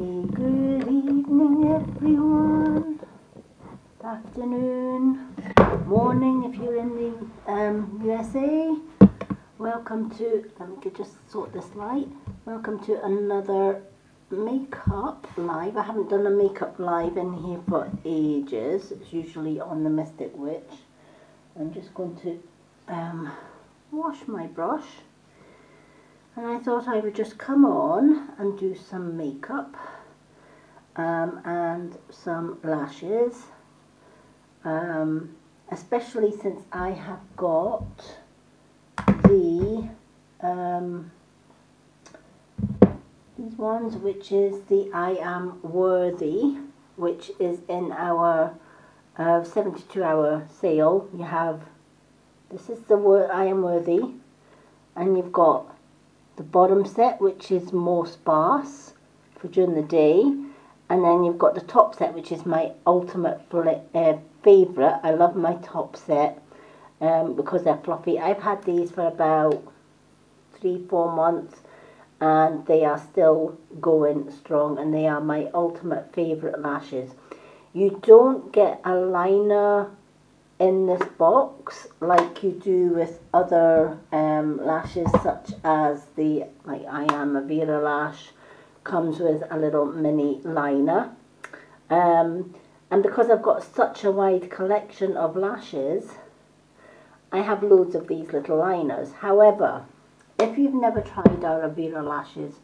Good evening, everyone. Afternoon, morning if you're in the USA. Welcome to, let me just sort this light. Welcome to another makeup live. I haven't done a makeup live in here for ages. It's usually on the Mystic Witch. I'm just going to wash my brush. And I thought I would just come on and do some makeup and some lashes, especially since I have got the these ones, which is the I Am Worthy, which is in our 72-hour sale. You have, this is the I Am Worthy, and you've got the bottom set, which is more sparse for during the day, and then you've got the top set, which is my ultimate favourite. I love my top set because they're fluffy. I've had these for about 3-4 months and they are still going strong, and they are my ultimate favourite lashes. You don't get a liner in this box like you do with other lashes, such as the I Am Everra lash comes with a little mini liner, and because I've got such a wide collection of lashes, I have loads of these little liners. However, if you've never tried our Everra lashes,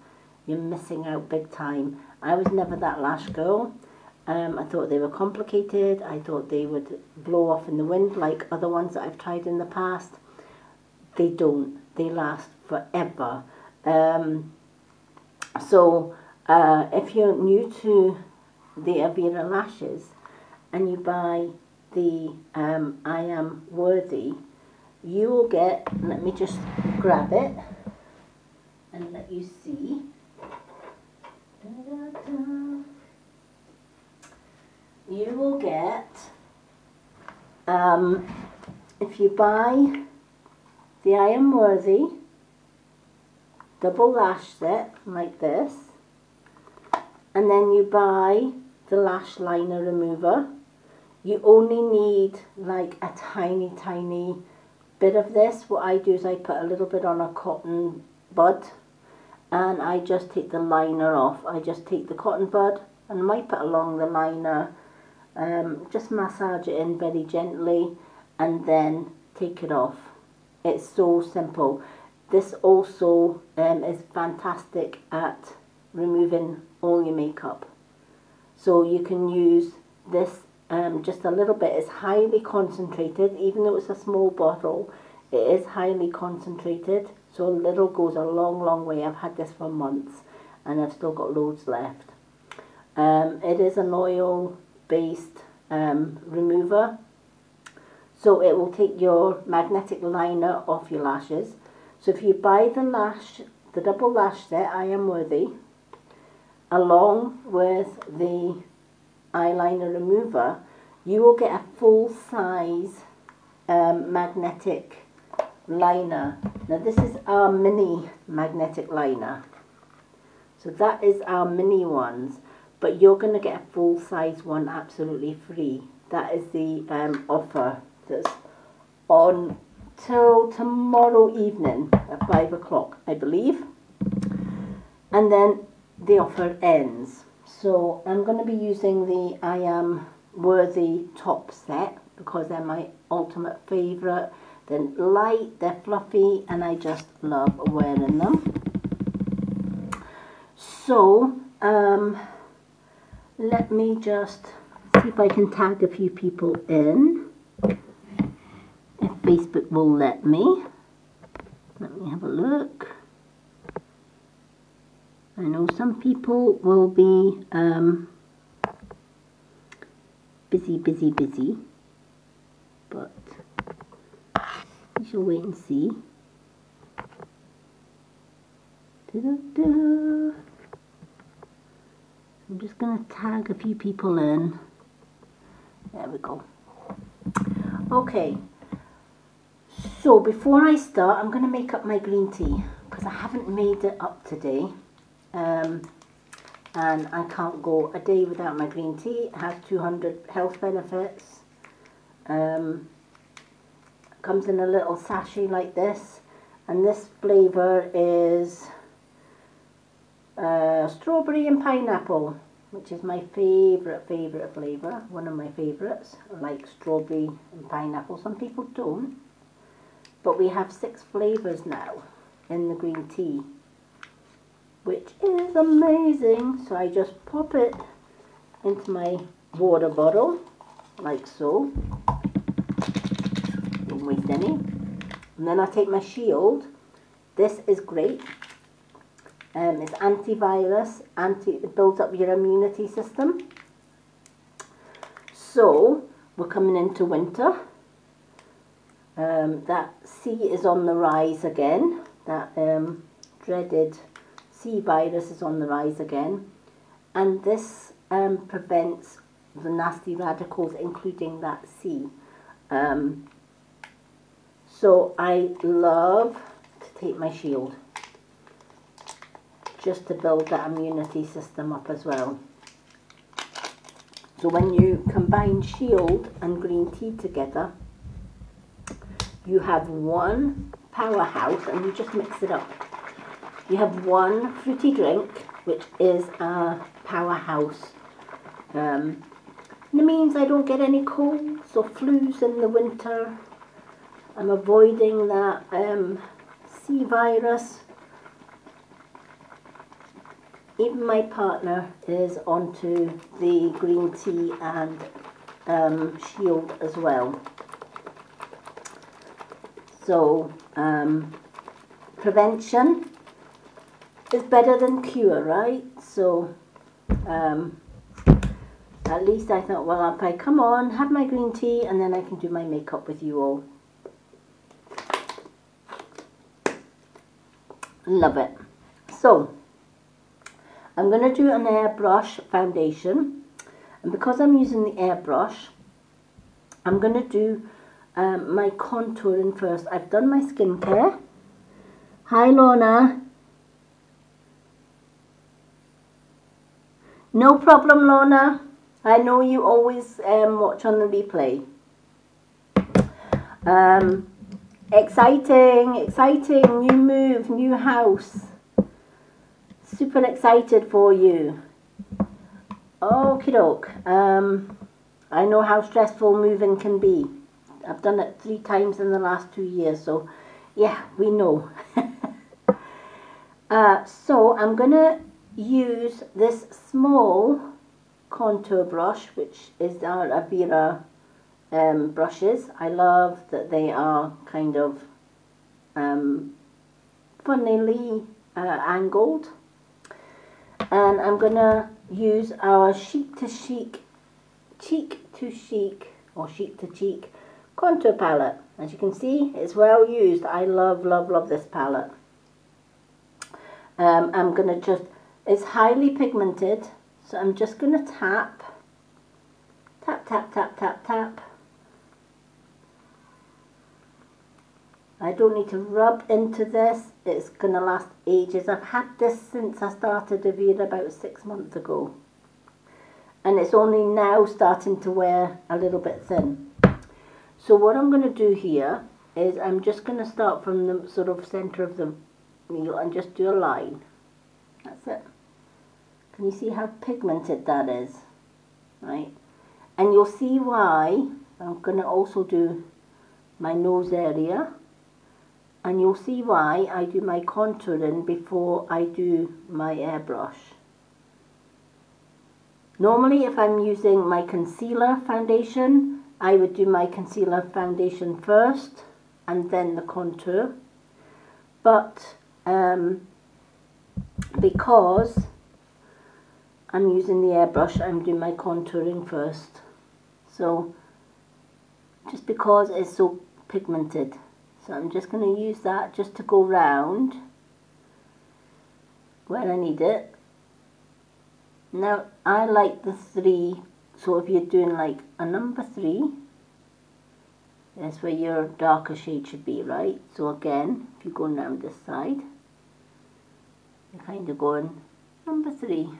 you're missing out big time. I was never that lash girl. I thought they were complicated. I thought they would blow off in the wind like other ones that I've tried in the past. They don't. They last forever. So if you're new to the Everra lashes and you buy the I Am Worthy, you will get, let me just grab it and let you see. Da-da-da. You will get, if you buy the I Am Worthy double lash set like this, and then you buy the lash liner remover, you only need like a tiny bit of this. What I do is I put a little bit on a cotton bud and I just take the liner off. I just take the cotton bud and wipe it along the liner. Just massage it in very gently and then take it off. It's so simple. This also is fantastic at removing all your makeup. So you can use this just a little bit. It's highly concentrated. Even though it's a small bottle, it is highly concentrated. So a little goes a long way. I've had this for months and I've still got loads left. It is an oil based remover, so it will take your magnetic liner off your lashes. So if you buy the double lash set I Am Worthy along with the eyeliner remover, you will get a full size magnetic liner. Now this is our mini magnetic liner, so that is our mini ones. But you're going to get a full-size one absolutely free. That is the offer that's on till tomorrow evening at 5 o'clock, I believe. And then the offer ends. So I'm going to be using the I Am Worthy top set because they're my ultimate favourite. They're light, they're fluffy, and I just love wearing them. So, let me just see if I can tag a few people in, if Facebook will let me. Let me have a look. I know some people will be busy, but we shall wait and see. Da-da-da. I'm just going to tag a few people in. There we go. Okay, so before I start, I'm going to make up my green tea because I haven't made it up today. and I can't go a day without my green tea. It has 200 health benefits. Comes in a little sachet like this, and this flavour is strawberry and pineapple, which is my favourite flavour, one of my favourites. I like strawberry and pineapple. Some people don't, but we have 6 flavours now in the green tea, which is amazing. So I just pop it into my water bottle like so, don't waste any, and then I take my shield. This is great. It's antivirus, it builds up your immunity system. So we're coming into winter. That C is on the rise again. That dreaded C virus is on the rise again, and this prevents the nasty radicals, including that C. So I love to take my shield, just to build that immunity system up as well. So when you combine shield and green tea together, you have one powerhouse, and you just mix it up. You have one fruity drink, which is a powerhouse. And it means I don't get any colds or flus in the winter. I'm avoiding that C virus. Even my partner is onto the green tea and shield as well. So prevention is better than cure, right? So at least I thought, well, if I come on, have my green tea, and then I can do my makeup with you all. Love it. So I'm going to do an airbrush foundation, and because I'm using the airbrush, I'm going to do my contouring first. I've done my skincare. Hi Lorna. No problem, Lorna. I know you always watch on the replay. Exciting, new move, new house. Super excited for you. Okie doke. I know how stressful moving can be. I've done it 3 times in the last 2 years, so yeah, we know. So I'm gonna use this small contour brush, which is our Everra brushes. I love that they are kind of funnily angled. And I'm gonna use our cheek to cheek contour palette. As you can see, it's well used. I love this palette. I'm gonna just, it's highly pigmented, so I'm just gonna tap. I don't need to rub into this. It's gonna last ages. I've had this since I started Everra about 6 months ago, and it's only now starting to wear a little bit thin. So what I'm going to do here is I'm just going to start from the sort of center of the wheel and just do a line. That's it. Can you see how pigmented that is? Right? And you'll see why. I'm going to also do my nose area, and you'll see why I do my contouring before I do my airbrush. Normally, if I'm using my concealer foundation, I would do my concealer foundation first and then the contour. But because I'm using the airbrush, I'm doing my contouring first. So just because it's so pigmented. So I'm just going to use that just to go round where I need it. Now I like the 3, so if you're doing like a number 3, that's where your darker shade should be, right? So again, if you're going down this side, you're kind of going number 3,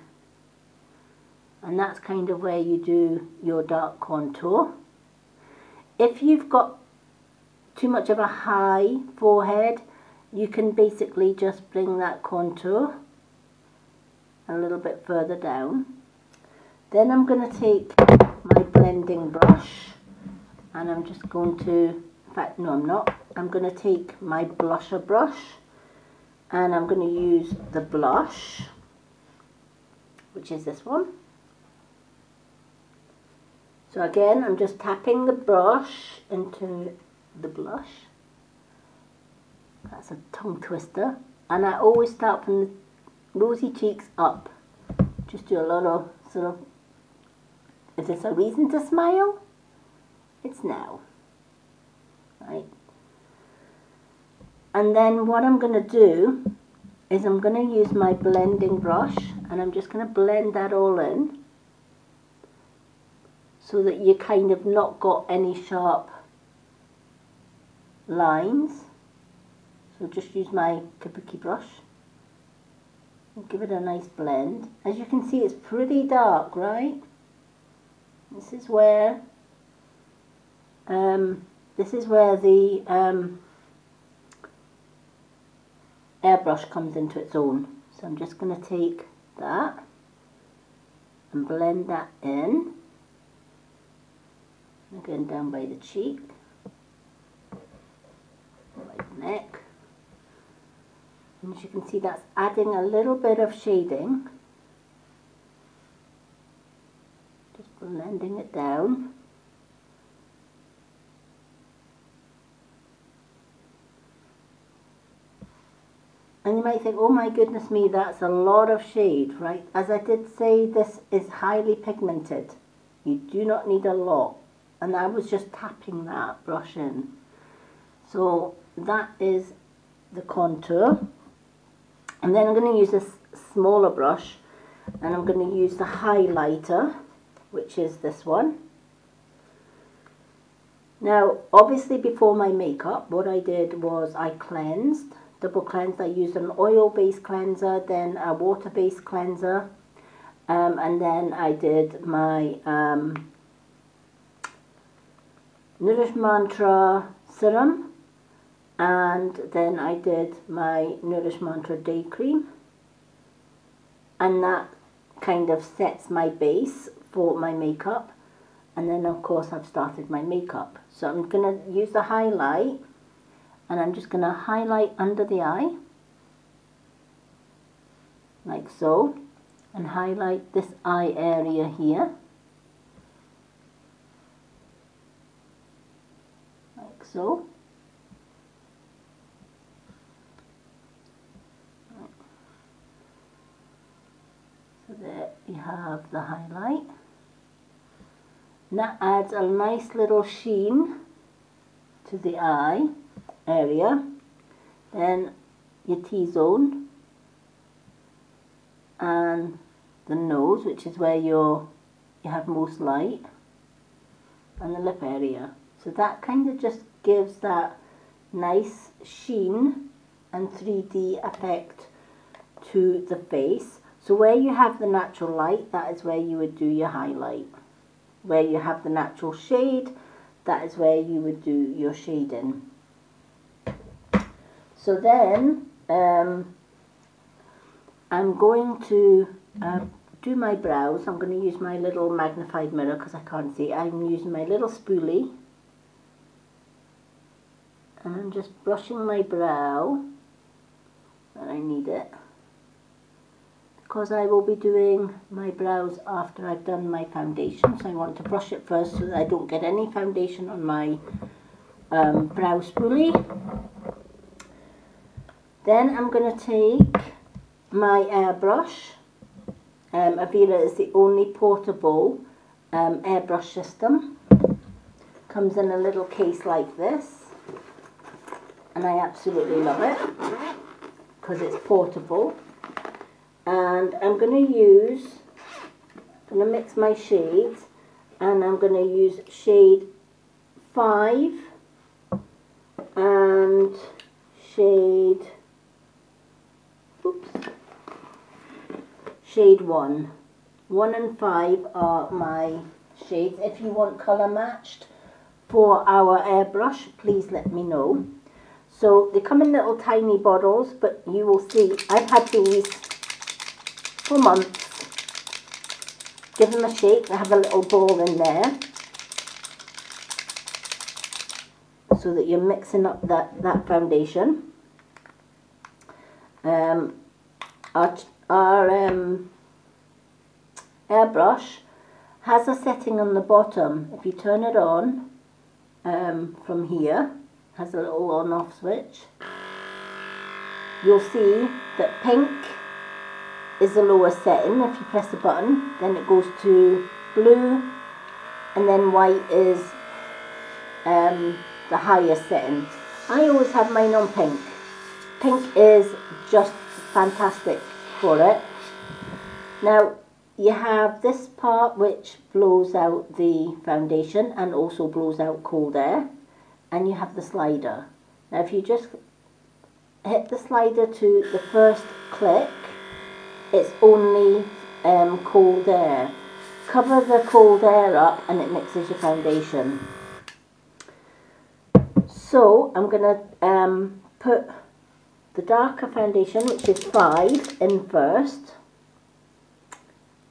and that's kind of where you do your dark contour. If you've got too much of a high forehead, you can basically just bring that contour a little bit further down. Then I'm going to take my blending brush and I'm just going to, in fact no I'm not, I'm going to take my blusher brush and I'm going to use the blush, which is this one. So again, I'm just tapping the brush into the blush. That's a tongue twister. And I always start from the rosy cheeks up. Just do a lot of sort of, is this a reason to smile? It's now. Right. And then what I'm going to do is I'm going to use my blending brush and I'm just going to blend that all in, so that you kind of not got any sharp lines. So just use my kabuki brush and give it a nice blend. As you can see, it's pretty dark, right? This is where the airbrush comes into its own. So I'm just going to take that and blend that in. Again, down by the cheek, by the neck. And as you can see, that's adding a little bit of shading. Just blending it down. And you might think, oh my goodness me, that's a lot of shade, right? As I did say, this is highly pigmented. You do not need a lot. And I was just tapping that brush in. So that is the contour. And then I'm going to use this smaller brush and I'm going to use the highlighter, which is this one. Now obviously before my makeup, what I did was I cleansed, double cleansed. I used an oil based cleanser, then a water based cleanser, and then I did my Nourish Mantra serum, and then I did my Nourish Mantra day cream, and that kind of sets my base for my makeup. And then of course I've started my makeup. So I'm going to use the highlight and I'm just going to highlight under the eye like so, and highlight this eye area here. So, there you have the highlight. And that adds a nice little sheen to the eye area. Then your T-zone and the nose, which is where you have most light, and the lip area. So that kind of just gives that nice sheen and 3D effect to the face. So where you have the natural light, that is where you would do your highlight. Where you have the natural shade, that is where you would do your shading. So then I'm going to do my brows. I'm going to use my little magnified mirror because I can't see. I'm using my little spoolie. And I'm just brushing my brow where I need it, because I will be doing my brows after I've done my foundation. So I want to brush it first so that I don't get any foundation on my brow spoolie. Then I'm going to take my airbrush. Everra is the only portable airbrush system. Comes in a little case like this. And I absolutely love it because it's portable. And I'm going to mix my shades, and I'm going to use shade 5 and shade 1. 1 and 5 are my shades. If you want colour matched for our airbrush, please let me know. So they come in little tiny bottles, but you will see I've had these for months. Give them a shake. They have a little ball in there, so that you're mixing up that foundation. Our airbrush has a setting on the bottom. If you turn it on from here, has a little on-off switch. You'll see that pink is the lowest setting. If you press the button, then it goes to blue, and then white is the highest setting. I always have mine on pink. Pink is just fantastic for it. Now you have this part which blows out the foundation and also blows out cold air, and you have the slider. Now if you just hit the slider to the first click, it's only cold air. Cover the cold air up and it mixes your foundation. So I'm going to put the darker foundation, which is 5, in first.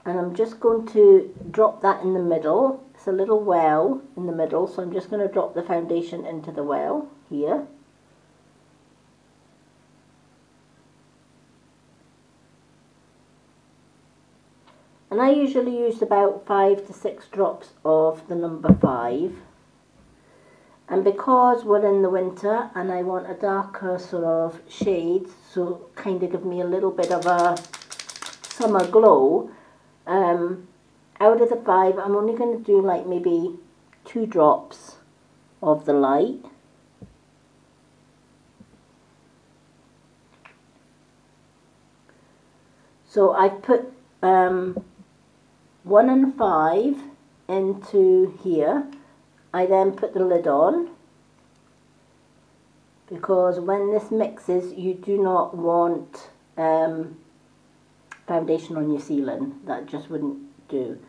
And I'm just going to drop that in the middle. It's a little well in the middle, so I'm just going to drop the foundation into the well here. And I usually use about 5 to 6 drops of the number 5. And because we're in the winter and I want a darker sort of shade, so kind of give me a little bit of a summer glow, out of the 5 I'm only going to do like maybe 2 drops of the light. So I put 1 and 5 into here. I then put the lid on, because when this mixes you do not want foundation on your ceiling. That just wouldn't do.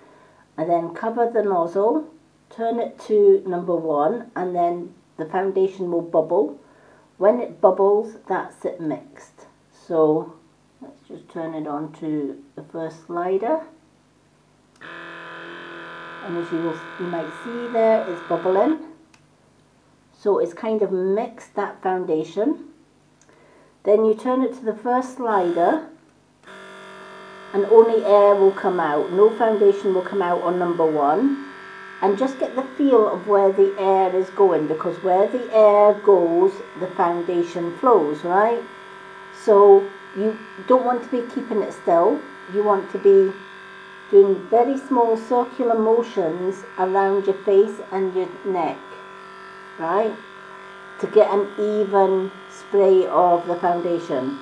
And then cover the nozzle, turn it to number 1, and then the foundation will bubble. When it bubbles, that's it mixed. So let's just turn it on to the first slider. And as you might see there, it's bubbling. So it's kind of mixed that foundation. Then you turn it to the first slider, and only air will come out. No foundation will come out on number 1. And just get the feel of where the air is going, because where the air goes, the foundation flows, right? So you don't want to be keeping it still. You want to be doing very small circular motions around your face and your neck, right, to get an even spray of the foundation.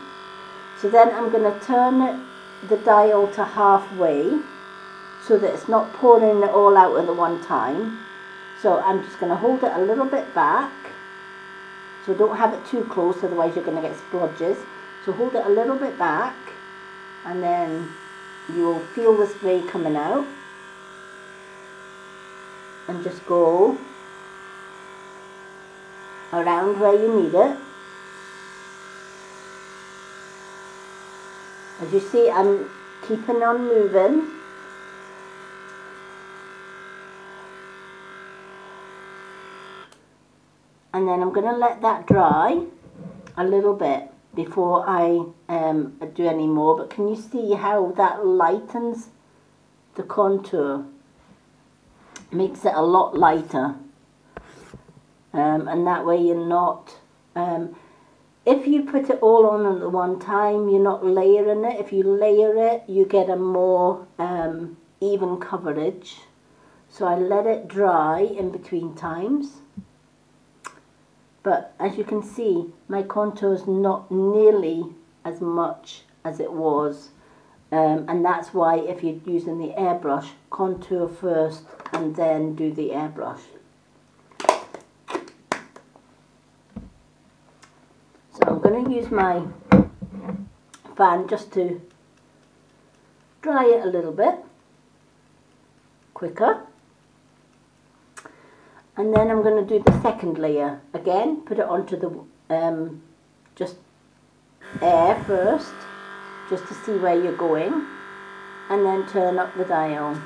So then I'm going to turn the dial to halfway so that it's not pouring it all out at the one time. So I'm just going to hold it a little bit back, so don't have it too close, otherwise you're going to get splodges. So hold it a little bit back, and then you'll feel the spray coming out, and just go around where you need it. As you see, I'm keeping on moving. And then I'm going to let that dry a little bit before I do any more. But can you see how that lightens the contour? Makes it a lot lighter. And that way you're not... if you put it all on at the one time, you're not layering it. If you layer it, you get a more even coverage. So I let it dry in between times. But as you can see, my contour is not nearly as much as it was. And that's why if you're using the airbrush, contour first and then do the airbrush. So I'm going to use my fan just to dry it a little bit. quicker. And then I'm going to do the second layer. Again, put it onto the just air first, just to see where you're going, and then turn up the dial.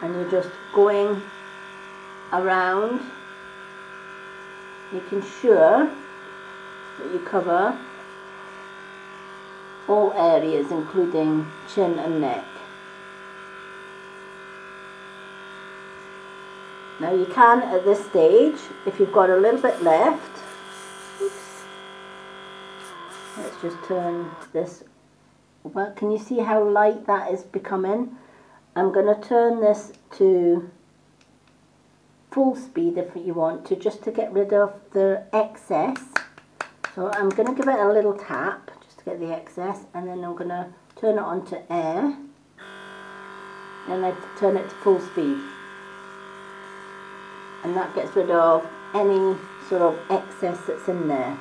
And you're just going around, making sure that you cover all areas, including chin and neck. Now you can, at this stage, if you've got a little bit left, oops, let's just turn this, well, can you see how light that is becoming? I'm going to turn this to full speed if you want to, just to get rid of the excess. So I'm going to give it a little tap just to get the excess, and then I'm going to turn it on to air, and I turn it to full speed, and that gets rid of any sort of excess that's in there.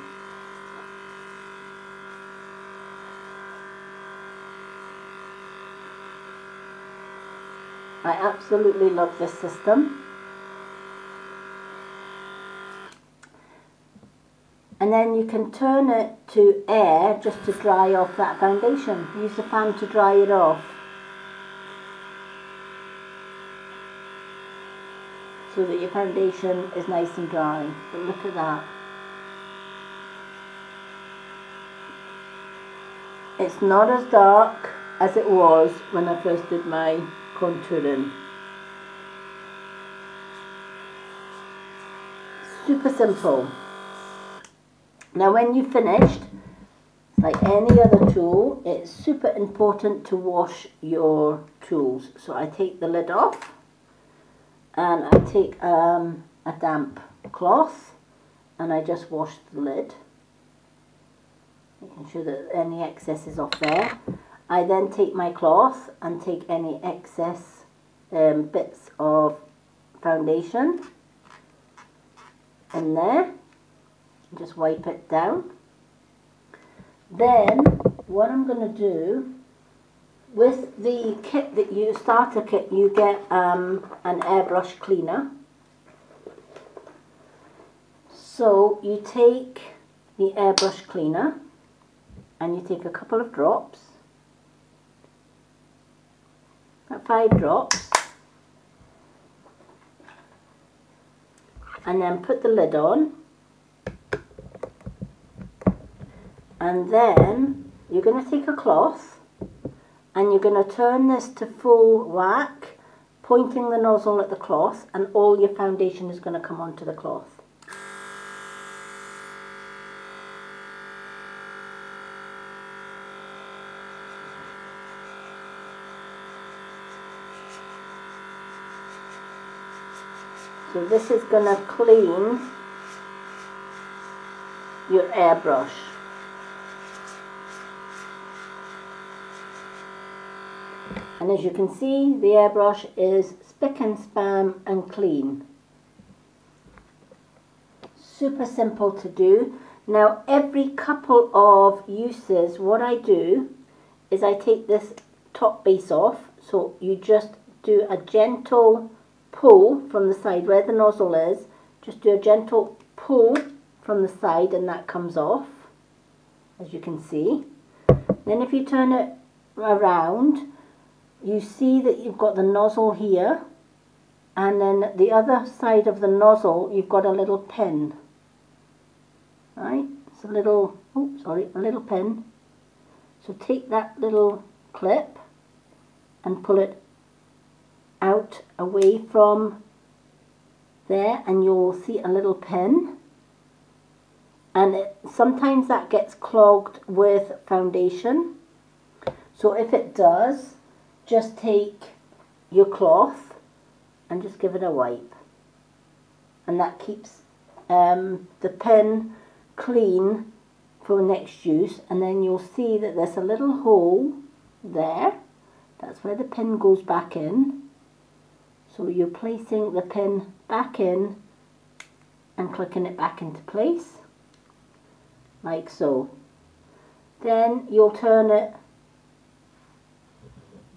I absolutely love this system. And then you can turn it to air just to dry off that foundation. Use the fan to dry it off, so that your foundation is nice and dry. But look at that. It's not as dark as it was when I first did my contouring. Super simple. Now when you've finished, like any other tool, it's super important to wash your tools. So I take the lid off, and I take a damp cloth, and I just wash the lid, making sure that any excess is off there. I then take my cloth and take any excess bits of foundation in there, and just wipe it down. Then what I'm going to do, with the kit that you, starter kit, you get an airbrush cleaner. So you take the airbrush cleaner and you take a couple of drops, about 5 drops, and then put the lid on, and then you're going to take a cloth and you're going to turn this to full whack, pointing the nozzle at the cloth, and all your foundation is going to come onto the cloth. So this is going to clean your airbrush. And as you can see, the airbrush is spick and span and clean. Super simple to do. Now every couple of uses, what I do is I take this top base off. So you just do a gentle pull from the side where the nozzle is. Just do a gentle pull from the side and that comes off, as you can see. Then if you turn it around, you see that you've got the nozzle here, and then the other side of the nozzle you've got a little pin. Right? It's a little, oops, sorry, a little pin. So take that little clip and pull it out away from there, and you'll see a little pin, and sometimes that gets clogged with foundation. So if it does, just take your cloth and just give it a wipe, and that keeps the pin clean for next use. And then you'll see that there's a little hole there. That's where the pin goes back in. So you're placing the pin back in and clicking it back into place, like so. Then you'll turn it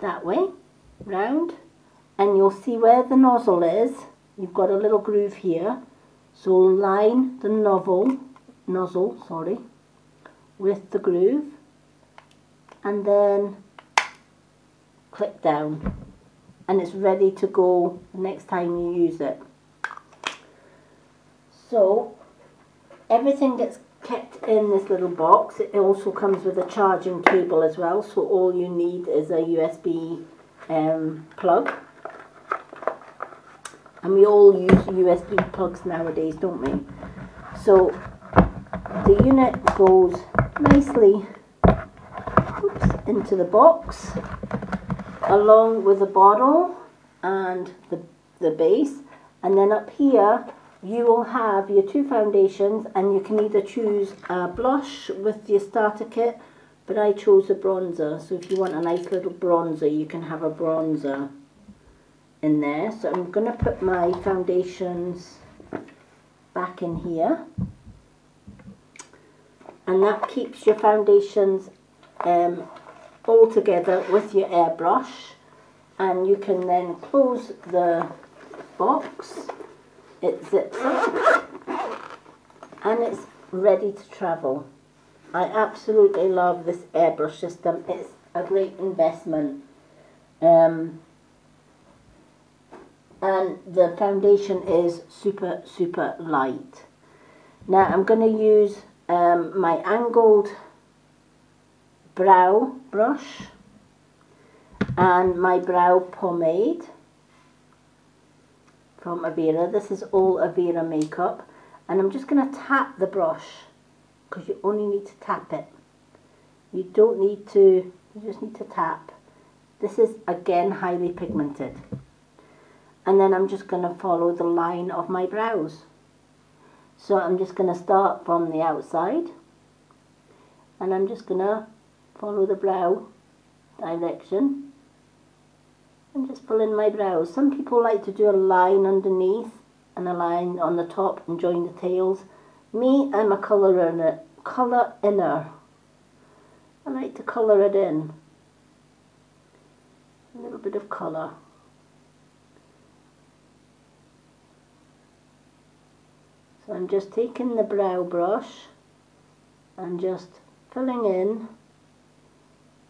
that way, round, and you'll see where the nozzle is. You've got a little groove here, so line the nozzle, with the groove, and then click down, and it's ready to go the next time you use it. So everything gets kept in this little box. It also comes with a charging cable as well, so all you need is a USB plug. And we all use USB plugs nowadays, don't we? So the unit goes nicely into the box, along with the bottle and the base. And then up here you will have your two foundations, and you can either choose a blush with your starter kit, but I chose a bronzer. So if you want a nice little bronzer, you can have a bronzer in there. So I'm going to put my foundations back in here, and that keeps your foundations all together with your airbrush, and you can then close the box. It zips up and it's ready to travel. I absolutely love this airbrush system. It's a great investment. And the foundation is super, super light. Now I'm going to use my angled brow brush and my brow pomade from Everra. This is all Everra makeup, and I'm just going to tap the brush, because you only need to tap it. You don't need to, you just need to tap. This is again highly pigmented. And then I'm just going to follow the line of my brows. So I'm just going to start from the outside, and I'm just going to follow the brow direction and just fill in my brows. Some people like to do a line underneath and a line on the top and join the tails. Me, I'm a colour inner. I like to colour it in. A little bit of colour. So I'm just taking the brow brush and just filling in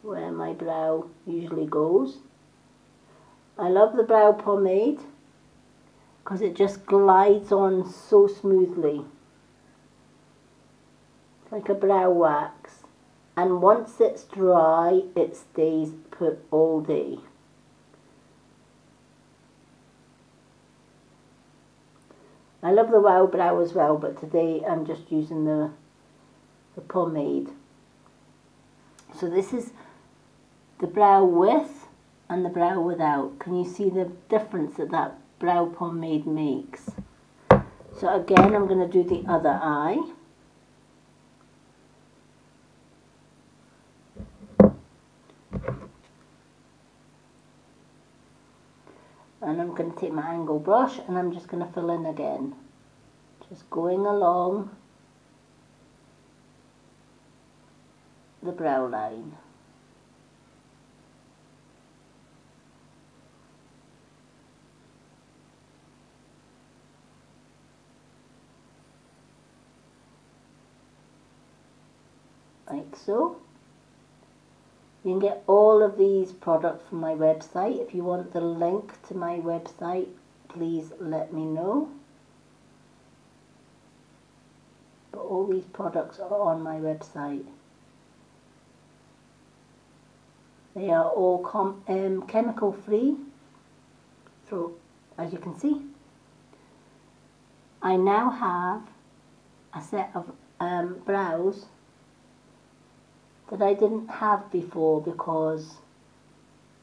where my brow usually goes. I love the brow pomade because it just glides on so smoothly. It's like a brow wax. And once it's dry, it stays put all day. I love the Wow Brow as well, but today I'm just using the pomade. So this is the brow with and the brow without. Can you see the difference that that brow pomade makes? So again, I'm going to do the other eye. And I'm going to take my angle brush and I'm just going to fill in again. Just going along the brow line. Like so. You can get all of these products from my website. If you want the link to my website, please let me know. But all these products are on my website. They are all chemical free. So as you can see, I now have a set of brows that I didn't have before, because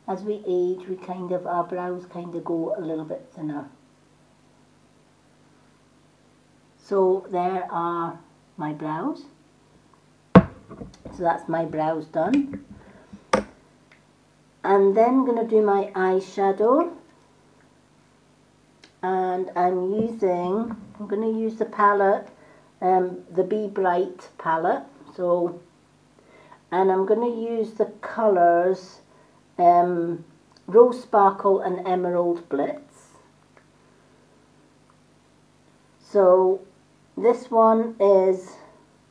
as we age, our brows kind of go a little bit thinner. So there are my brows. So that's my brows done. And then I'm going to do my eyeshadow. And I'm using I'm going to use the palette, the Be Bright palette. So, and I'm going to use the colours Rose Sparkle and Emerald Blitz. So this one is,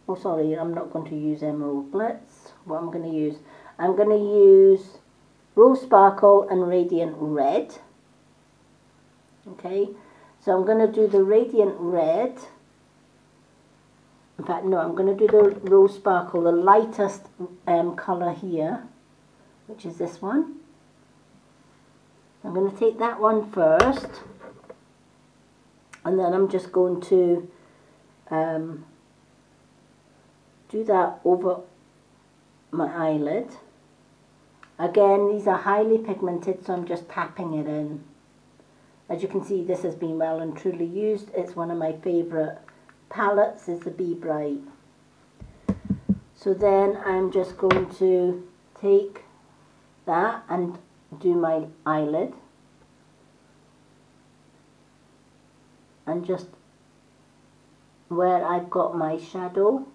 oh sorry, I'm not going to use Emerald Blitz. What I'm going to use, I'm going to use Rose Sparkle and Radiant Red. Okay, so I'm going to do the Radiant Red. In fact, no, I'm going to do the Rose Sparkle, the lightest colour here, which is this one. I'm going to take that one first, and then I'm just going to do that over my eyelid. Again, these are highly pigmented, so I'm just tapping it in. As you can see, this has been well and truly used. It's one of my favourite palettes, is the Be Bright. So then I'm just going to take that and do my eyelid, and just where I've got my shadow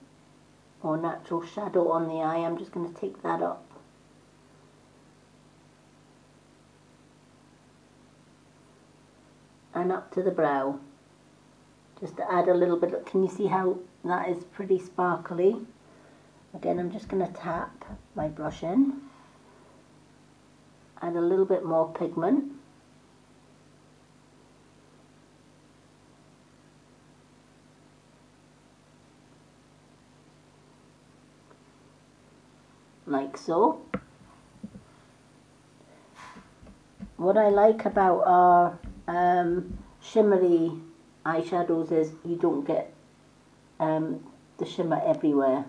or natural shadow on the eye, I'm just going to take that up and up to the brow, just to add a little bit of, can you see how that is pretty sparkly? Again, I'm just going to tap my brush in, add a little bit more pigment, like so. What I like about our shimmery eyeshadows is you don't get the shimmer everywhere.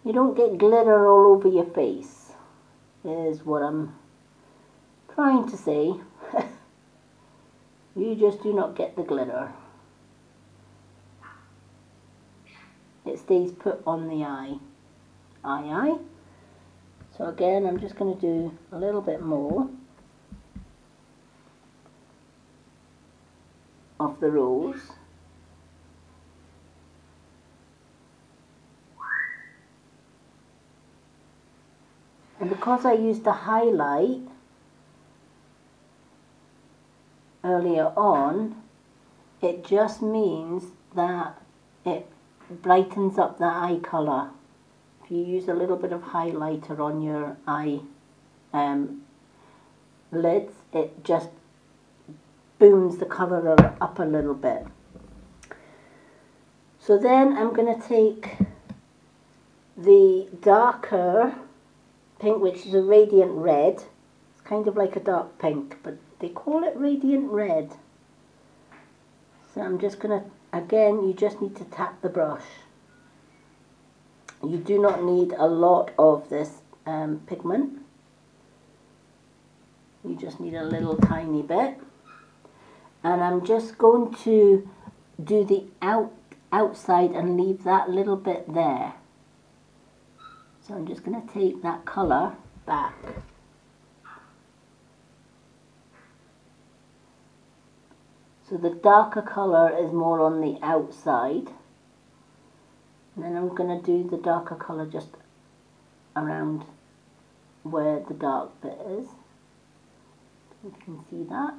You don't get glitter all over your face, is what I'm trying to say. You just do not get the glitter. It stays put on the eye. So again, I'm just going to do a little bit more of the rose. And because I used the highlight earlier on, it just means that it brightens up the eye colour. If you use a little bit of highlighter on your eye lids, it just booms the colour up a little bit. So then I'm going to take the darker pink, which is a Radiant Red. It's kind of like a dark pink, but they call it Radiant Red. So I'm just going to, again, you just need to tap the brush. You do not need a lot of this pigment. You just need a little tiny bit. And I'm just going to do the outside and leave that little bit there. So I'm just going to take that colour back. So the darker colour is more on the outside. And then I'm going to do the darker colour just around where the dark bit is. You can see that.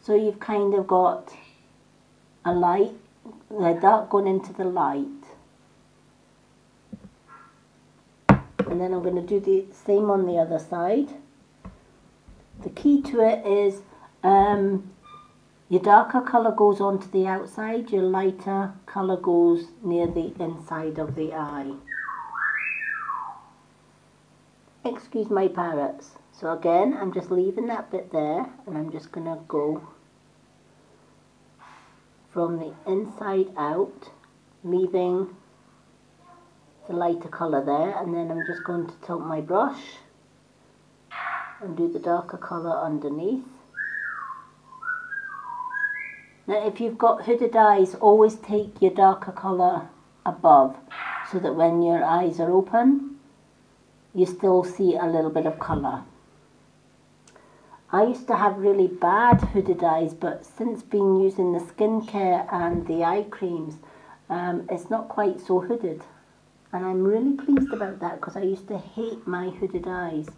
So you've kind of got a light, the dark going into the light. And then I'm going to do the same on the other side. The key to it is your darker colour goes onto the outside, your lighter colour goes near the inside of the eye. Excuse my parrots. So again, I'm just leaving that bit there, and I'm just going to go from the inside out, leaving the lighter colour there, and then I'm just going to tilt my brush and do the darker colour underneath. Now if you've got hooded eyes, always take your darker colour above, so that when your eyes are open, you still see a little bit of colour. I used to have really bad hooded eyes, but since been using the skincare and the eye creams, it's not quite so hooded. And I'm really pleased about that, because I used to hate my hooded eyes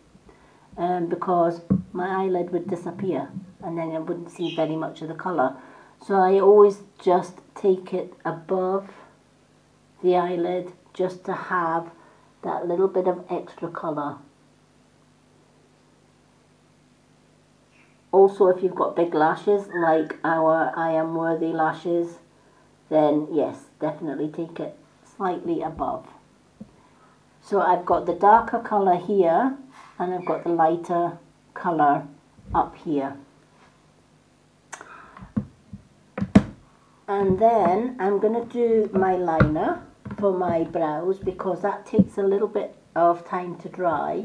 because my eyelid would disappear and then I wouldn't see very much of the colour. So I always just take it above the eyelid just to have that little bit of extra colour. Also, if you've got big lashes like our I Am Worthy lashes, then yes, definitely take it slightly above. So I've got the darker colour here and I've got the lighter colour up here. And then I'm going to do my liner for my brows, because that takes a little bit of time to dry.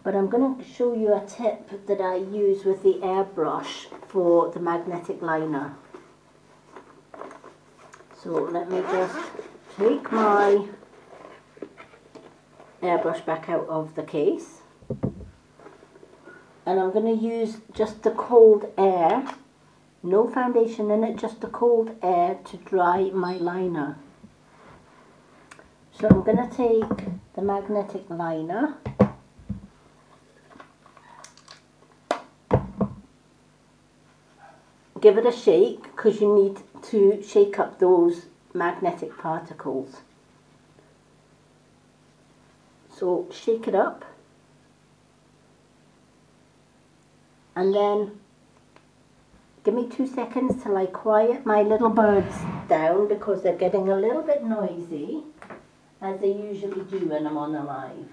But I'm going to show you a tip that I use with the airbrush for the magnetic liner. So let me just take my airbrush back out of the case. And I'm going to use just the cold air, no foundation in it, just the cold air to dry my liner. So I'm going to take the magnetic liner, give it a shake, because you need to shake up those magnetic particles. So shake it up, and then give me 2 seconds till I quiet my little birds down, because they're getting a little bit noisy, as they usually do when I'm on a live.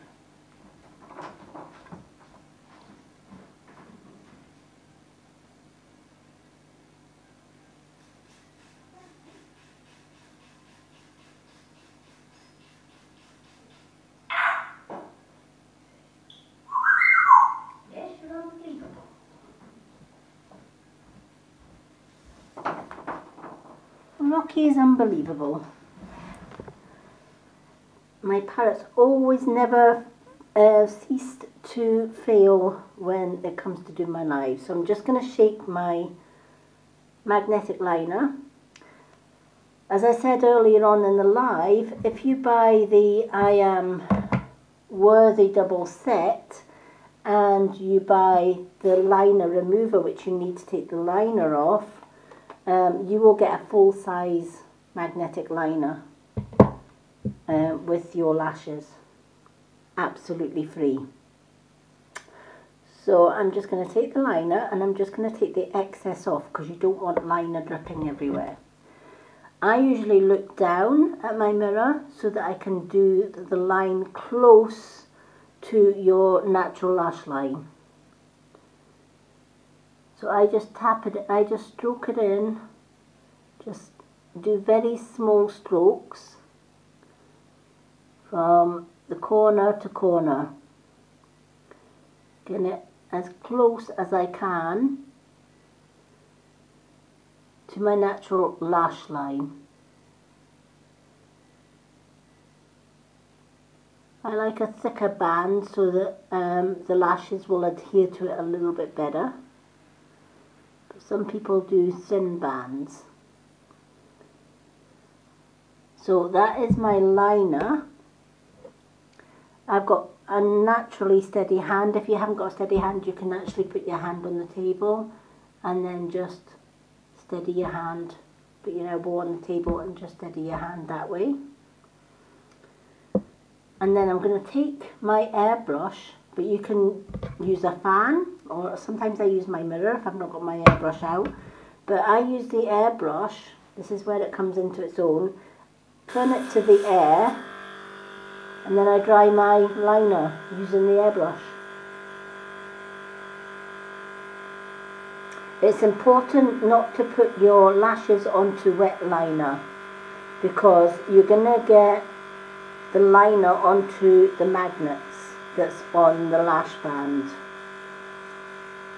Yes, you're unbelievable. Rocky is unbelievable. My parrots always never ceased to fail when it comes to do my live. So I'm just going to shake my magnetic liner. As I said earlier on in the live, if you buy the I Am Worthy double set and you buy the liner remover, which you need to take the liner off, you will get a full size magnetic liner with your lashes, absolutely free. So I'm just going to take the liner and I'm just going to take the excess off, because you don't want liner dripping everywhere. I usually look down at my mirror so that I can do the line close to your natural lash line. So I just tap it, I just stroke it in, just do very small strokes from the corner to corner, getting it as close as I can to my natural lash line. I like a thicker band so that the lashes will adhere to it a little bit better. But some people do thin bands. So that is my liner. I've got a naturally steady hand. If you haven't got a steady hand, you can actually put your hand on the table and then just steady your hand. Put your elbow on the table and just steady your hand that way. And then I'm going to take my airbrush, but you can use a fan, or sometimes I use my mirror if I've not got my airbrush out. But I use the airbrush, this is where it comes into its own, turn it to the air, and then I dry my liner using the airbrush. It's important not to put your lashes onto wet liner, because you're going to get the liner onto the magnets that's on the lash band,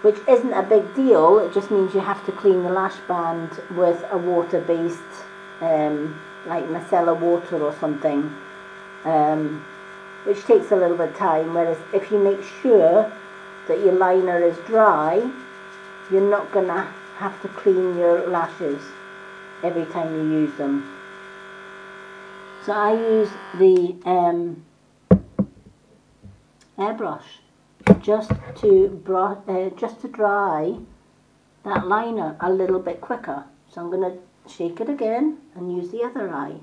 which isn't a big deal. It just means you have to clean the lash band with a water-based, like micellar water or something, which takes a little bit of time, whereas if you make sure that your liner is dry, you're not going to have to clean your lashes every time you use them. So I use the airbrush just to dry that liner a little bit quicker. So I'm going to shake it again and use the other eye,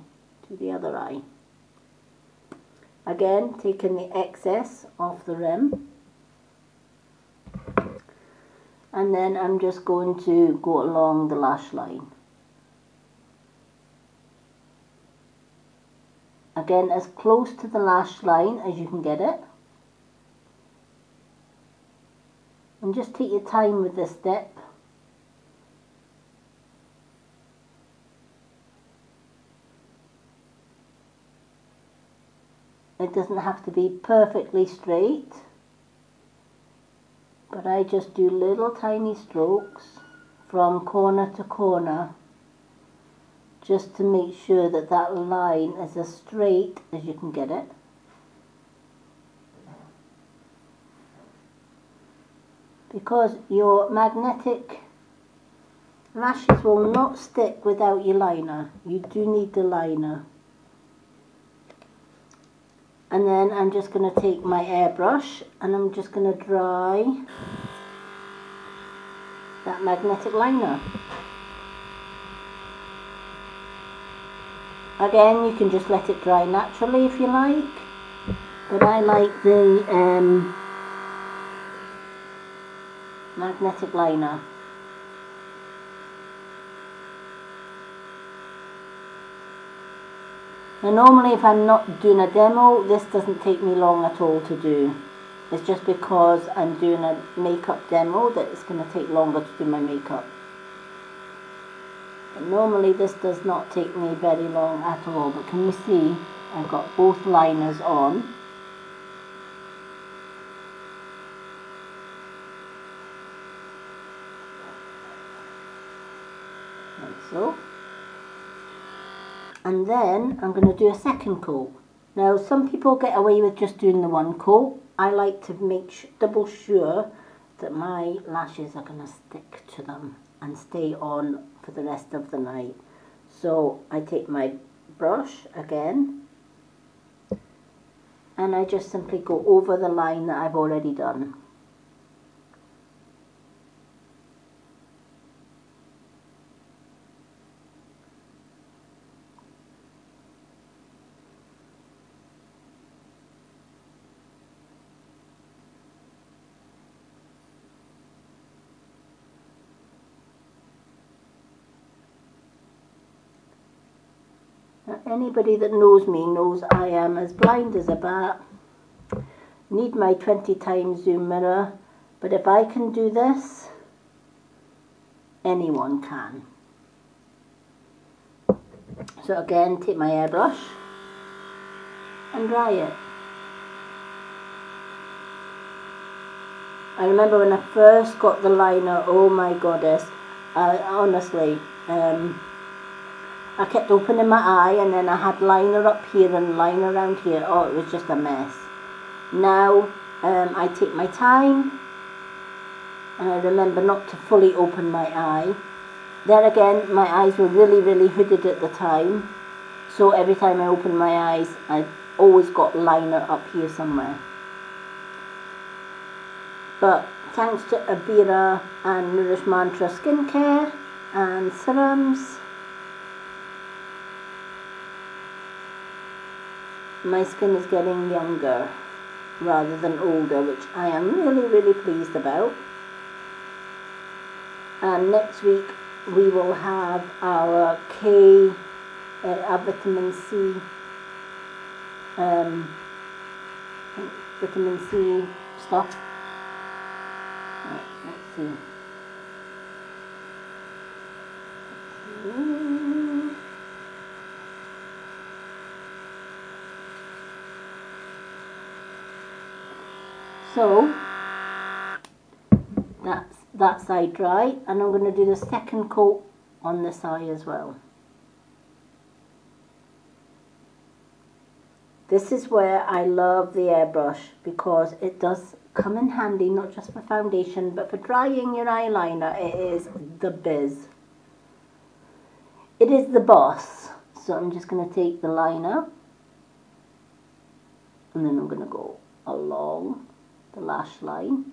to the other eye. Again, taking the excess off the rim. And then I'm just going to go along the lash line. Again, as close to the lash line as you can get it. And just take your time with this step. It doesn't have to be perfectly straight, but I just do little tiny strokes from corner to corner just to make sure that that line is as straight as you can get it. Because your magnetic lashes will not stick without your liner. You do need the liner. And then I'm just going to take my airbrush and I'm just going to dry that magnetic liner. Again, you can just let it dry naturally if you like, but I like the magnetic liner. Now normally if I'm not doing a demo, this doesn't take me long at all to do. It's just because I'm doing a makeup demo that it's going to take longer to do my makeup. But normally this does not take me very long at all. But can you see I've got both liners on. Like so. And then I'm going to do a second coat. Now some people get away with just doing the one coat. I like to make double sure that my lashes are going to stick to them and stay on for the rest of the night. So I take my brush again and I just simply go over the line that I've already done. Anybody that knows me knows I am as blind as a bat. Need my 20 times zoom mirror, but if I can do this, anyone can. So again, take my airbrush and dry it. I remember when I first got the liner, oh my goddess, honestly, I kept opening my eye and then I had liner up here and liner around here. Oh, it was just a mess. Now I take my time and I remember not to fully open my eye. There again, my eyes were really hooded at the time. So every time I opened my eyes, I always got liner up here somewhere. But thanks to Everra and Nourish Mantra skincare and serums, my skin is getting younger rather than older, which I am really pleased about. And next week we will have our vitamin C vitamin C stuff. Right, let's see. So that's that side dry, and I'm going to do the second coat on this eye as well. This is where I love the airbrush, because it does come in handy not just for foundation but for drying your eyeliner. It is the biz. It is the boss. So I'm just going to take the liner and then I'm going to go along the lash line.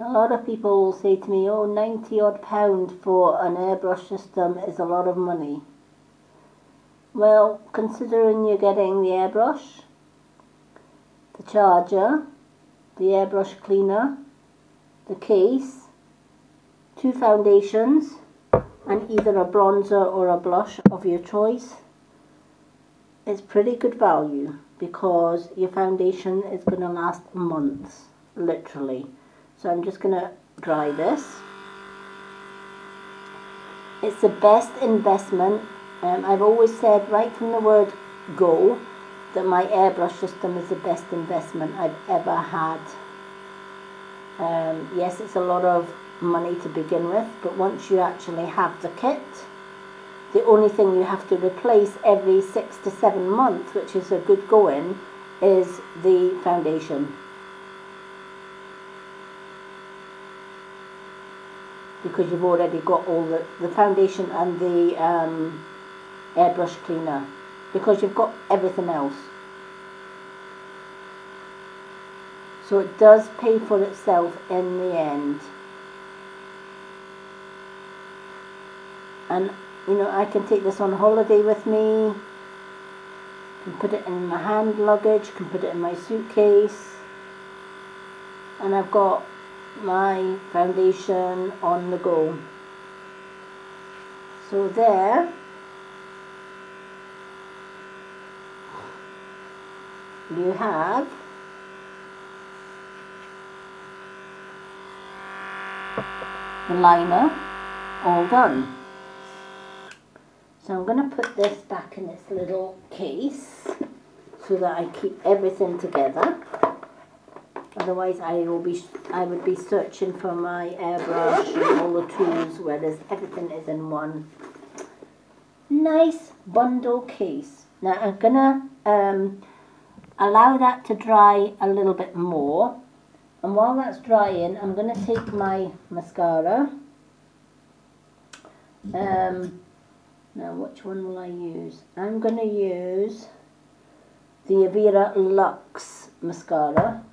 A lot of people will say to me, oh, 90 odd pound for an airbrush system is a lot of money. Well, considering you're getting the airbrush, the charger, the airbrush cleaner, the case, 2 foundations, and either a bronzer or a blush of your choice, it's pretty good value, because your foundation is going to last months, literally. So I'm just going to dry this. It's the best investment. I've always said right from the word go that my airbrush system is the best investment I've ever had. Yes, it's a lot of money to begin with, but once you actually have the kit, the only thing you have to replace every 6 to 7 months, which is a good going, is the foundation. Because you've already got all the foundation and the airbrush cleaner, because you've got everything else. So it does pay for itself in the end. And you know, I can take this on holiday with me, can put it in my hand luggage, can put it in my suitcase, and I've got my foundation on the go. So there you have the liner all done. So I'm going to put this back in its little case so that I keep everything together. Otherwise I would be searching for my airbrush and all the tools, whereas everything is in one nice bundle case. Now I'm gonna allow that to dry a little bit more, and while that's drying I'm gonna take my mascara. Now which one will I use? I'm gonna use the Everra Lux Mascara.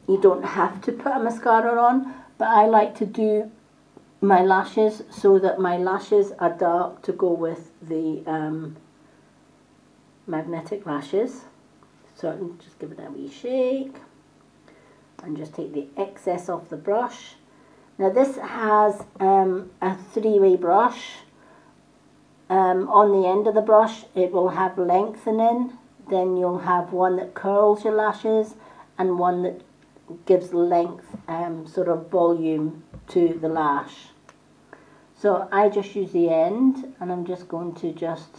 You don't have to put a mascara on, but I like to do my lashes so that my lashes are dark to go with the magnetic lashes. So I'll just give it a wee shake and just take the excess off the brush. Now this has a 3-way brush. On the end of the brush it will have lengthening, then you'll have one that curls your lashes and one that gives length, sort of volume to the lash. So I just use the end, and I'm just going to just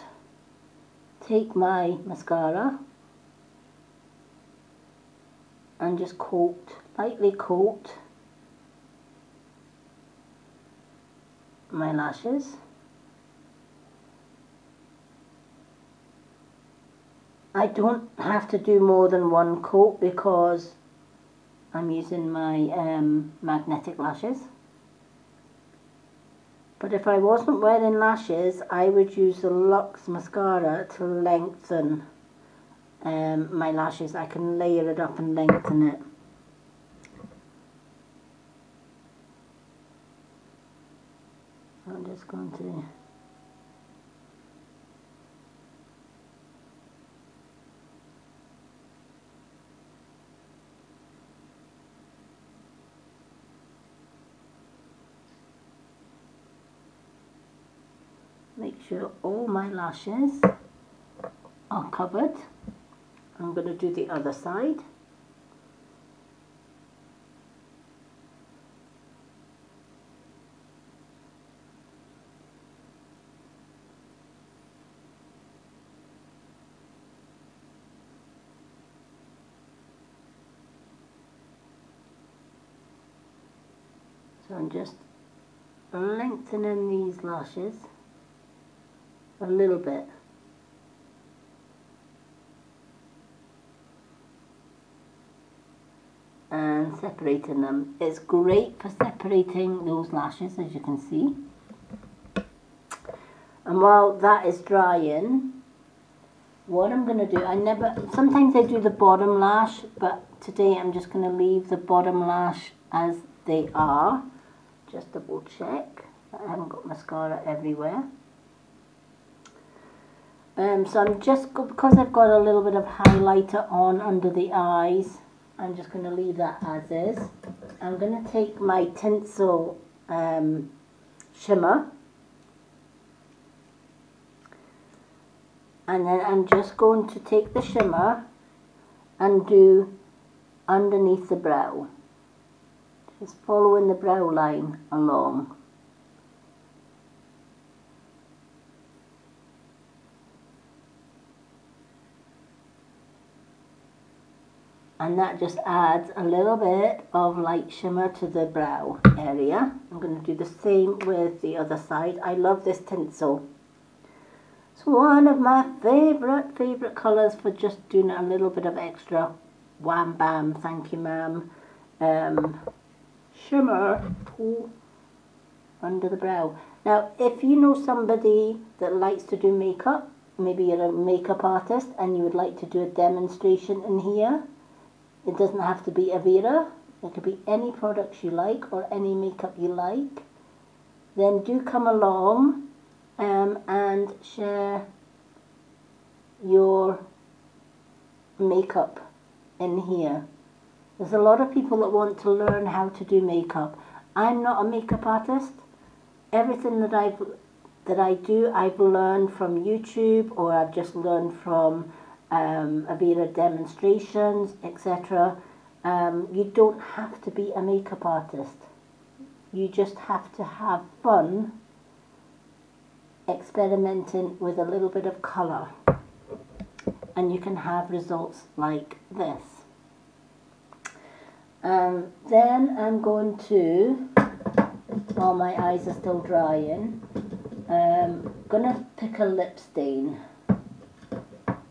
take my mascara and just lightly coat my lashes. I don't have to do more than one coat because I'm using my magnetic lashes. But if I wasn't wearing lashes, I would use the Lux Mascara to lengthen my lashes. I can layer it up and lengthen it. I'm just going to make sure all my lashes are covered. I'm going to do the other side. So I'm just lengthening these lashes a little bit. And separating them. It's great for separating those lashes, as you can see. And while that is drying, what I'm going to do, sometimes I do the bottom lash, but today I'm just going to leave the bottom lash as they are. Just double check that I haven't got mascara everywhere. So I'm just, because I've got a little bit of highlighter on under the eyes, I'm just going to leave that as is. I'm going to take my tinsel shimmer, and then I'm just going to take the shimmer and do underneath the brow, just following the brow line along. And that just adds a little bit of light shimmer to the brow area. I'm going to do the same with the other side. I love this tinsel. It's one of my favourite colours for just doing a little bit of extra wham bam, thank you ma'am, shimmer under the brow. Now if you know somebody that likes to do makeup, maybe you're a makeup artist and you would like to do a demonstration in here, it doesn't have to be Everra, it could be any products you like or any makeup you like, then do come along and share your makeup in here. There's a lot of people that want to learn how to do makeup. I'm not a makeup artist. Everything that I do, I've learned from YouTube, or I've just learned from Everra demonstrations, etc. You don't have to be a makeup artist. You just have to have fun experimenting with a little bit of colour, and you can have results like this. Then I'm going to, while my eyes are still drying, gonna pick a lip stain.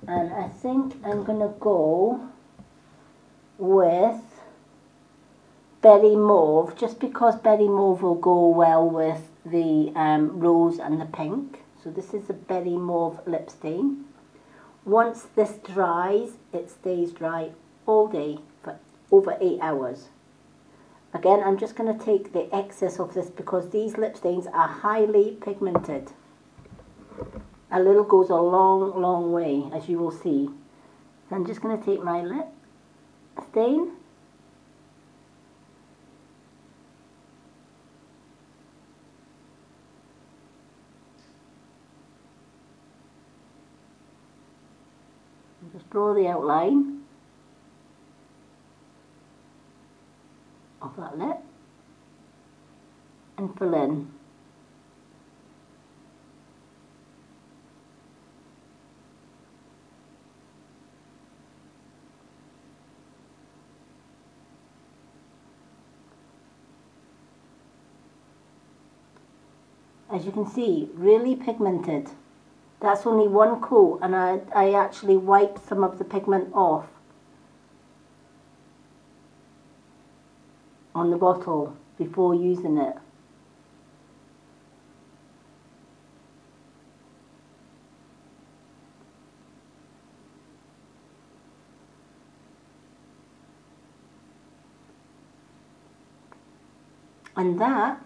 And I think I'm going to go with Berry Mauve, just because Berry Mauve will go well with the rose and the pink. So this is a Berry Mauve lip stain. Once this dries, it stays dry all day for over 8 hours. Again, I'm just going to take the excess of this because these lip stains are highly pigmented. A little goes a long way, as you will see. So I'm just going to take my lip stain and just draw the outline of that lip and fill in. As you can see, really pigmented. That's only one coat, and I actually wiped some of the pigment off on the bottle before using it. And that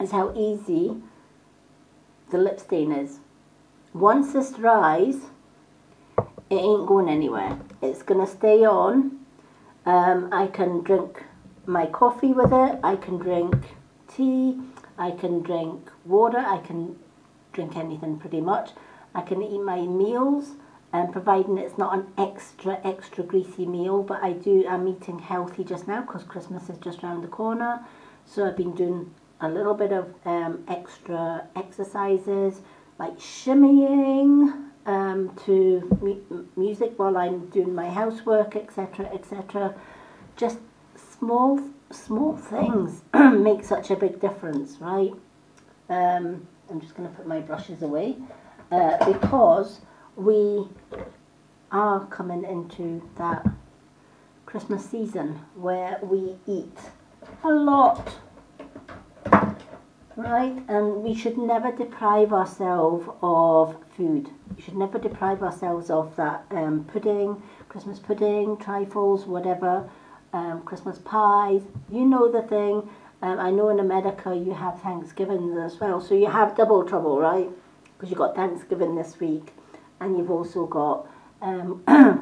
is how easy the lip stain is. Once this dries, it ain't going anywhere. It's gonna stay on. I can drink my coffee with it, I can drink tea, I can drink water, I can drink anything pretty much. I can eat my meals, providing it's not an extra greasy meal, but I'm eating healthy just now because Christmas is just around the corner. So I've been doing a little bit of extra exercises like shimmying to music while I'm doing my housework, etc., etc. Just small things make such a big difference, right? I'm just going to put my brushes away because we are coming into that Christmas season where we eat a lot, right? And we should never deprive ourselves of food. We should never deprive ourselves of that pudding, Christmas pudding, trifles, whatever, Christmas pies, you know the thing. I know in America you have Thanksgiving as well, so you have double trouble, right? Because you've got Thanksgiving this week and you've also got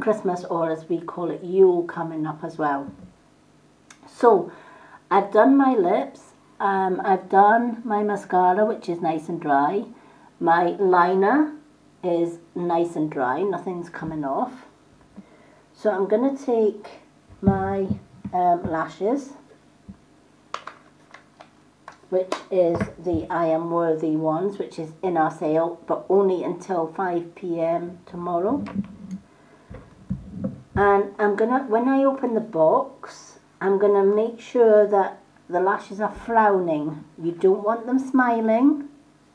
Christmas, or as we call it, Yule, coming up as well. So I've done my lips, I've done my mascara, which is nice and dry. My liner is nice and dry, nothing's coming off. So I'm going to take my lashes, which is the I Am Worthy ones, which is in our sale, but only until 5 p.m. tomorrow. And I'm gonna, when I open the box, I'm gonna make sure that the lashes are frowning. You don't want them smiling,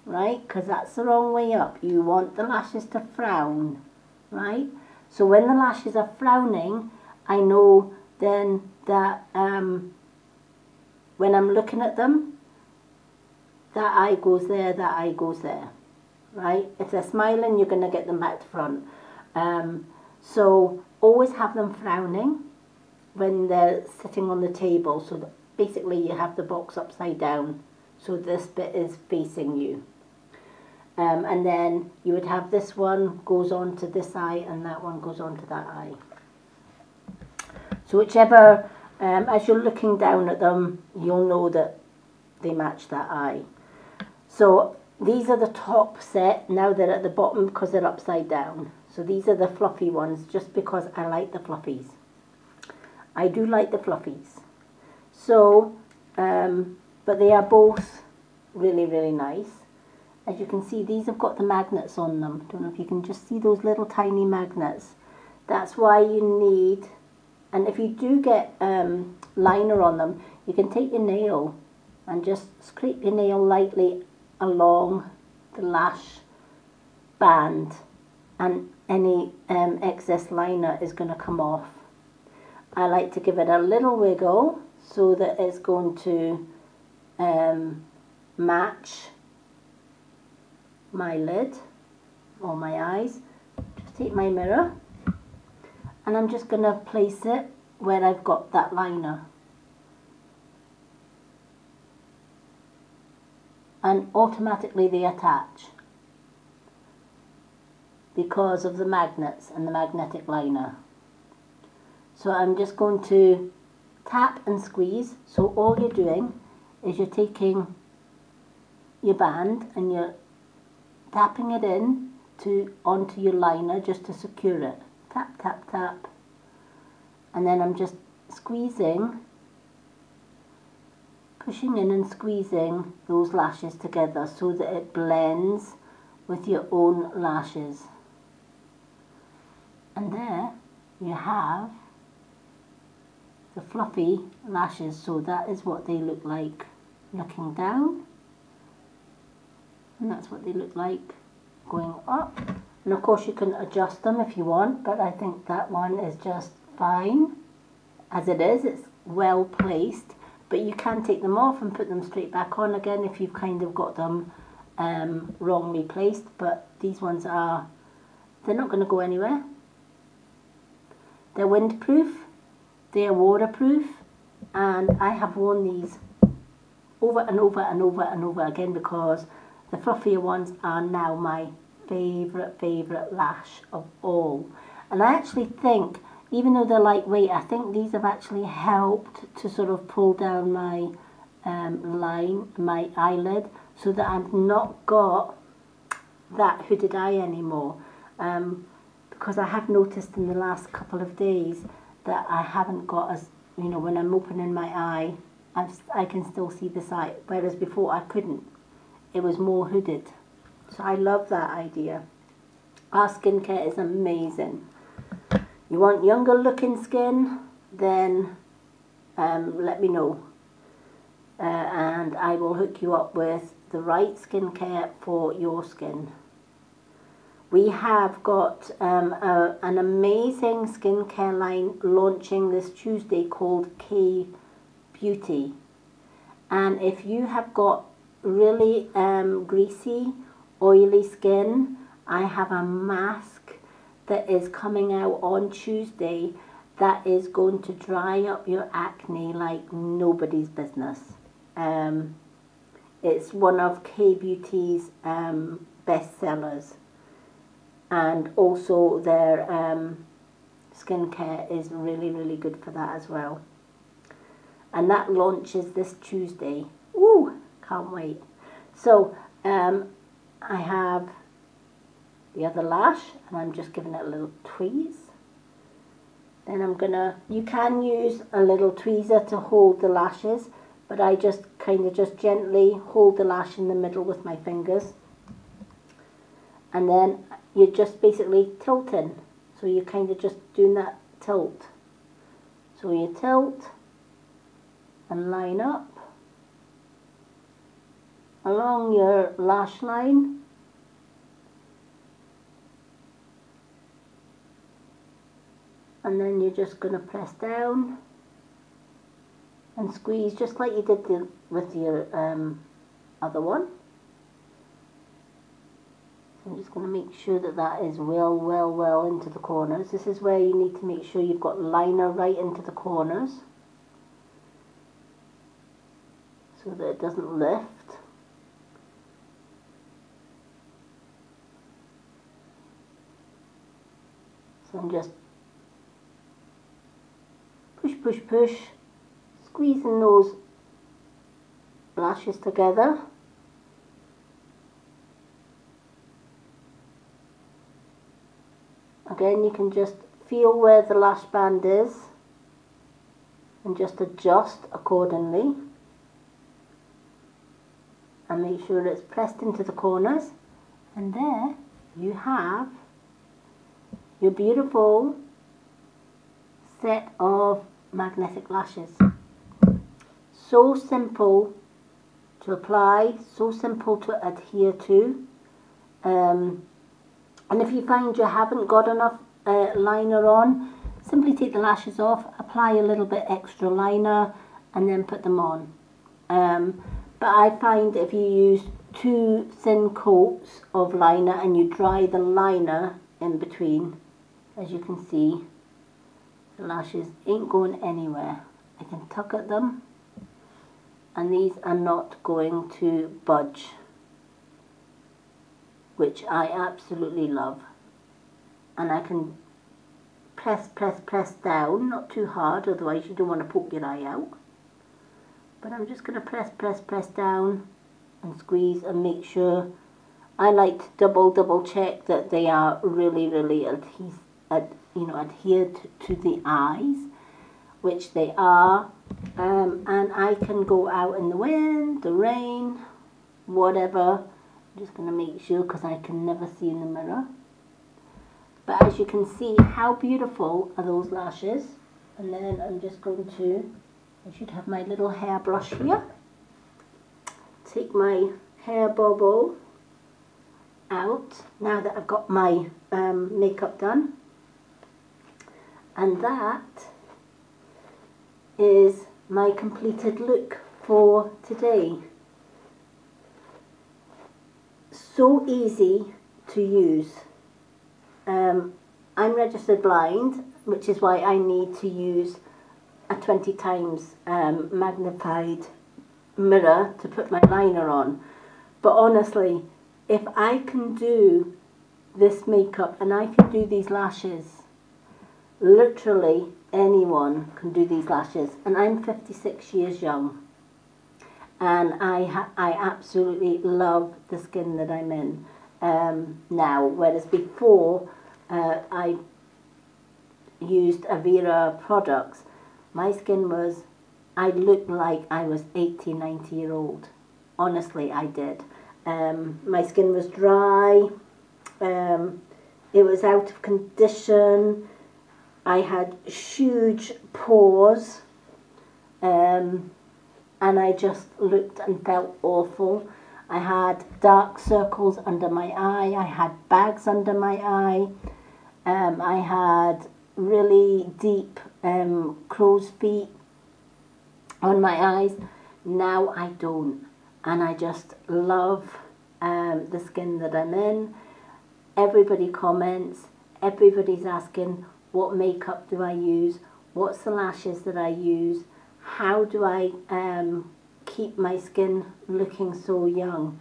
right? Because that's the wrong way up. You want the lashes to frown, right? So when the lashes are frowning, I know then that when I'm looking at them, that eye goes there, that eye goes there, right? If they're smiling, you're gonna get them back to front. So always have them frowning when they're sitting on the table. So that basically you have the box upside down, so this bit is facing you. And then you would have this one goes on to this eye and that one goes on to that eye. So whichever, as you're looking down at them, you'll know that they match that eye. So these are the top set. Now they're at the bottom because they're upside down. So these are the fluffy ones, just because I like the fluffies. I do like the fluffies. So, but they are both really, really nice. As you can see, these have got the magnets on them. Don't know if you can just see those little tiny magnets. That's why you need, and if you do get liner on them, you can take your nail and just scrape your nail lightly along the lash band, and any excess liner is going to come off. I like to give it a little wiggle so that it's going to match my lid or my eyes. Just take my mirror and I'm just going to place it where I've got that liner. And automatically they attach because of the magnets and the magnetic liner. So I'm just going to tap and squeeze. So all you're doing is you're taking your band and you're tapping it in onto your liner just to secure it. Tap, tap, tap. And then I'm just squeezing, pushing in and squeezing those lashes together so that it blends with your own lashes. And there you have the fluffy lashes. So that is what they look like looking down, and that's what they look like going up. And of course you can adjust them if you want, but I think that one is just fine as it is. It's well placed, but you can take them off and put them straight back on again if you've kind of got them wrongly placed. But these ones are, they're not going to go anywhere. They're windproof, they're waterproof, and I have worn these over and over and over and over again because the fluffier ones are now my favourite lash of all. And I actually think, even though they're lightweight, I think these have actually helped to sort of pull down my line, my eyelid, so that I've not got that hooded eye anymore. Because I have noticed in the last couple of days that I haven't got as, you know, when I'm opening my eye, I can still see the side, whereas before I couldn't. It was more hooded. So I love that idea. Our skincare is amazing. You want younger looking skin, then let me know. And I will hook you up with the right skincare for your skin. We have got an amazing skincare line launching this Tuesday called K Beauty. And if you have got really greasy, oily skin, I have a mask that is coming out on Tuesday that is going to dry up your acne like nobody's business. It's one of K Beauty's best sellers, and also their skincare is really, really good for that as well. And that launches this Tuesday. Ooh, can't wait. So I have the other lash, and I'm just giving it a little tweeze. Then I'm gonna, you can use a little tweezer to hold the lashes, but I just kind of just gently hold the lash in the middle with my fingers. And then you're just basically tilting. So you're kind of just doing that tilt. So you tilt and line up along your lash line. And then you're just going to press down and squeeze just like you did with your other one. So I'm just going to make sure that that is well into the corners. This is where you need to make sure you've got liner right into the corners so that it doesn't lift. So I'm just push, squeezing those lashes together. Again, you can just feel where the lash band is and just adjust accordingly. And make sure it's pressed into the corners. And there you have your beautiful set of magnetic lashes. So simple to apply, so simple to adhere to. And if you find you haven't got enough liner on, simply take the lashes off, apply a little bit extra liner, and then put them on. But I find if you use 2 thin coats of liner and you dry the liner in between, as you can see, the lashes ain't going anywhere. I can tuck at them and these are not going to budge, which I absolutely love. And I can press down, not too hard, otherwise you don't want to poke your eye out. But I'm just going to press down and squeeze and make sure. I like to double check that they are really adhered to the eyes, which they are. And I can go out in the wind, the rain, whatever. I'm just going to make sure because I can never see in the mirror. But as you can see, how beautiful are those lashes. And then I'm just going to, I should have my little hairbrush here. Take my hair bobble out now that I've got my makeup done. And that is my completed look for today. So easy to use. I'm registered blind, which is why I need to use a 20 times magnified mirror to put my liner on. But honestly, if I can do this makeup and I can do these lashes, literally anyone can do these lashes. And I'm 56 years young. And I absolutely love the skin that I'm in now. Whereas before I used Everra products, my skin was, I looked like I was 80, 90 year old. Honestly, I did. My skin was dry. It was out of condition. I had huge pores. and I just looked and felt awful. I had dark circles under my eye, I had bags under my eye, I had really deep crow's feet on my eyes. Now I don't, and I just love the skin that I'm in. Everybody comments, everybody's asking what makeup do I use, what's the lashes that I use, how do I keep my skin looking so young?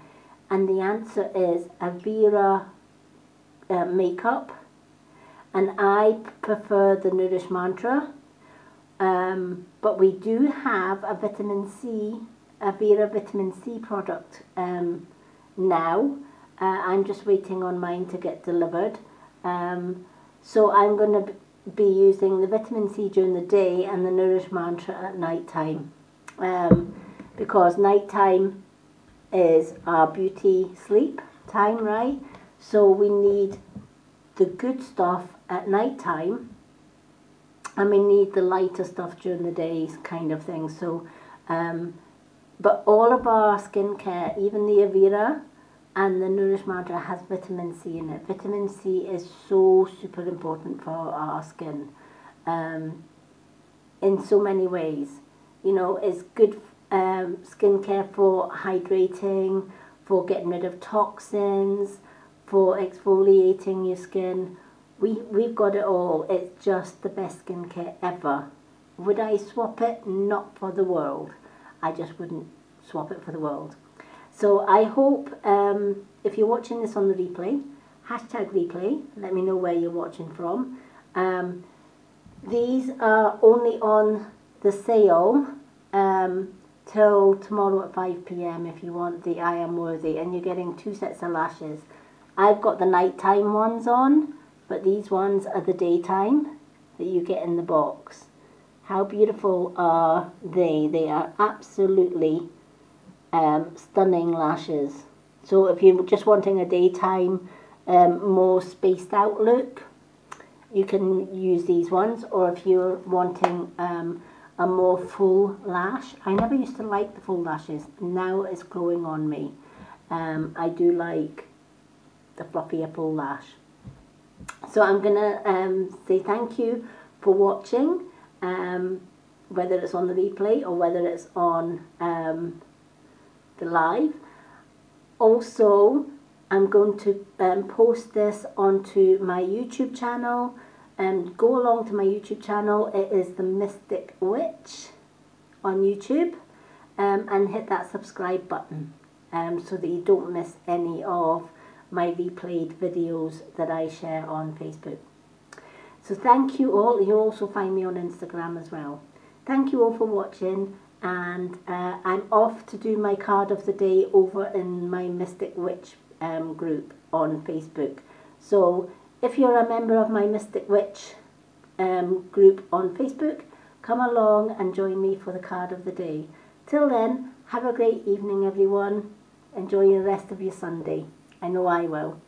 And the answer is Everra makeup, and I prefer the Nourish Mantra, but we do have a vitamin C, Everra vitamin C product now. I'm just waiting on mine to get delivered, so I'm going to be using the vitamin C during the day and the Nourish Mantra at night time, because night time is our beauty sleep time, right? So we need the good stuff at night time, and we need the lighter stuff during the day, kind of thing. So but all of our skincare, even the Everra and the Nourish Mantra, has vitamin C in it. Vitamin C is so super important for our skin in so many ways. You know, it's good skincare for hydrating, for getting rid of toxins, for exfoliating your skin. We've got it all. It's just the best skincare ever. Would I swap it? Not for the world. I just wouldn't swap it for the world. So I hope if you're watching this on the replay, hashtag replay, let me know where you're watching from. These are only on the sale till tomorrow at 5 PM if you want the I Am Worthy, and you're getting 2 sets of lashes. I've got the nighttime ones on, but these ones are the daytime that you get in the box. How beautiful are they? They are absolutely stunning lashes. So if you're just wanting a daytime more spaced out look, you can use these ones. Or if you're wanting a more full lash, I never used to like the full lashes, now it's growing on me. I do like the fluffier full lash. So I'm gonna say thank you for watching, whether it's on the replay or whether it's on the live. Also, I'm going to post this onto my YouTube channel, and go along to my YouTube channel. It is the Mystic Witch on YouTube, and hit that subscribe button so that you don't miss any of my replayed videos that I share on Facebook. So thank you all. You'll also find me on Instagram as well. Thank you all for watching, and I'm off to do my card of the day over in my Mystic Witch group on Facebook. So if you're a member of my Mystic Witch group on Facebook, come along and join me for the card of the day. Till then, have a great evening everyone. Enjoy the rest of your Sunday. I know I will.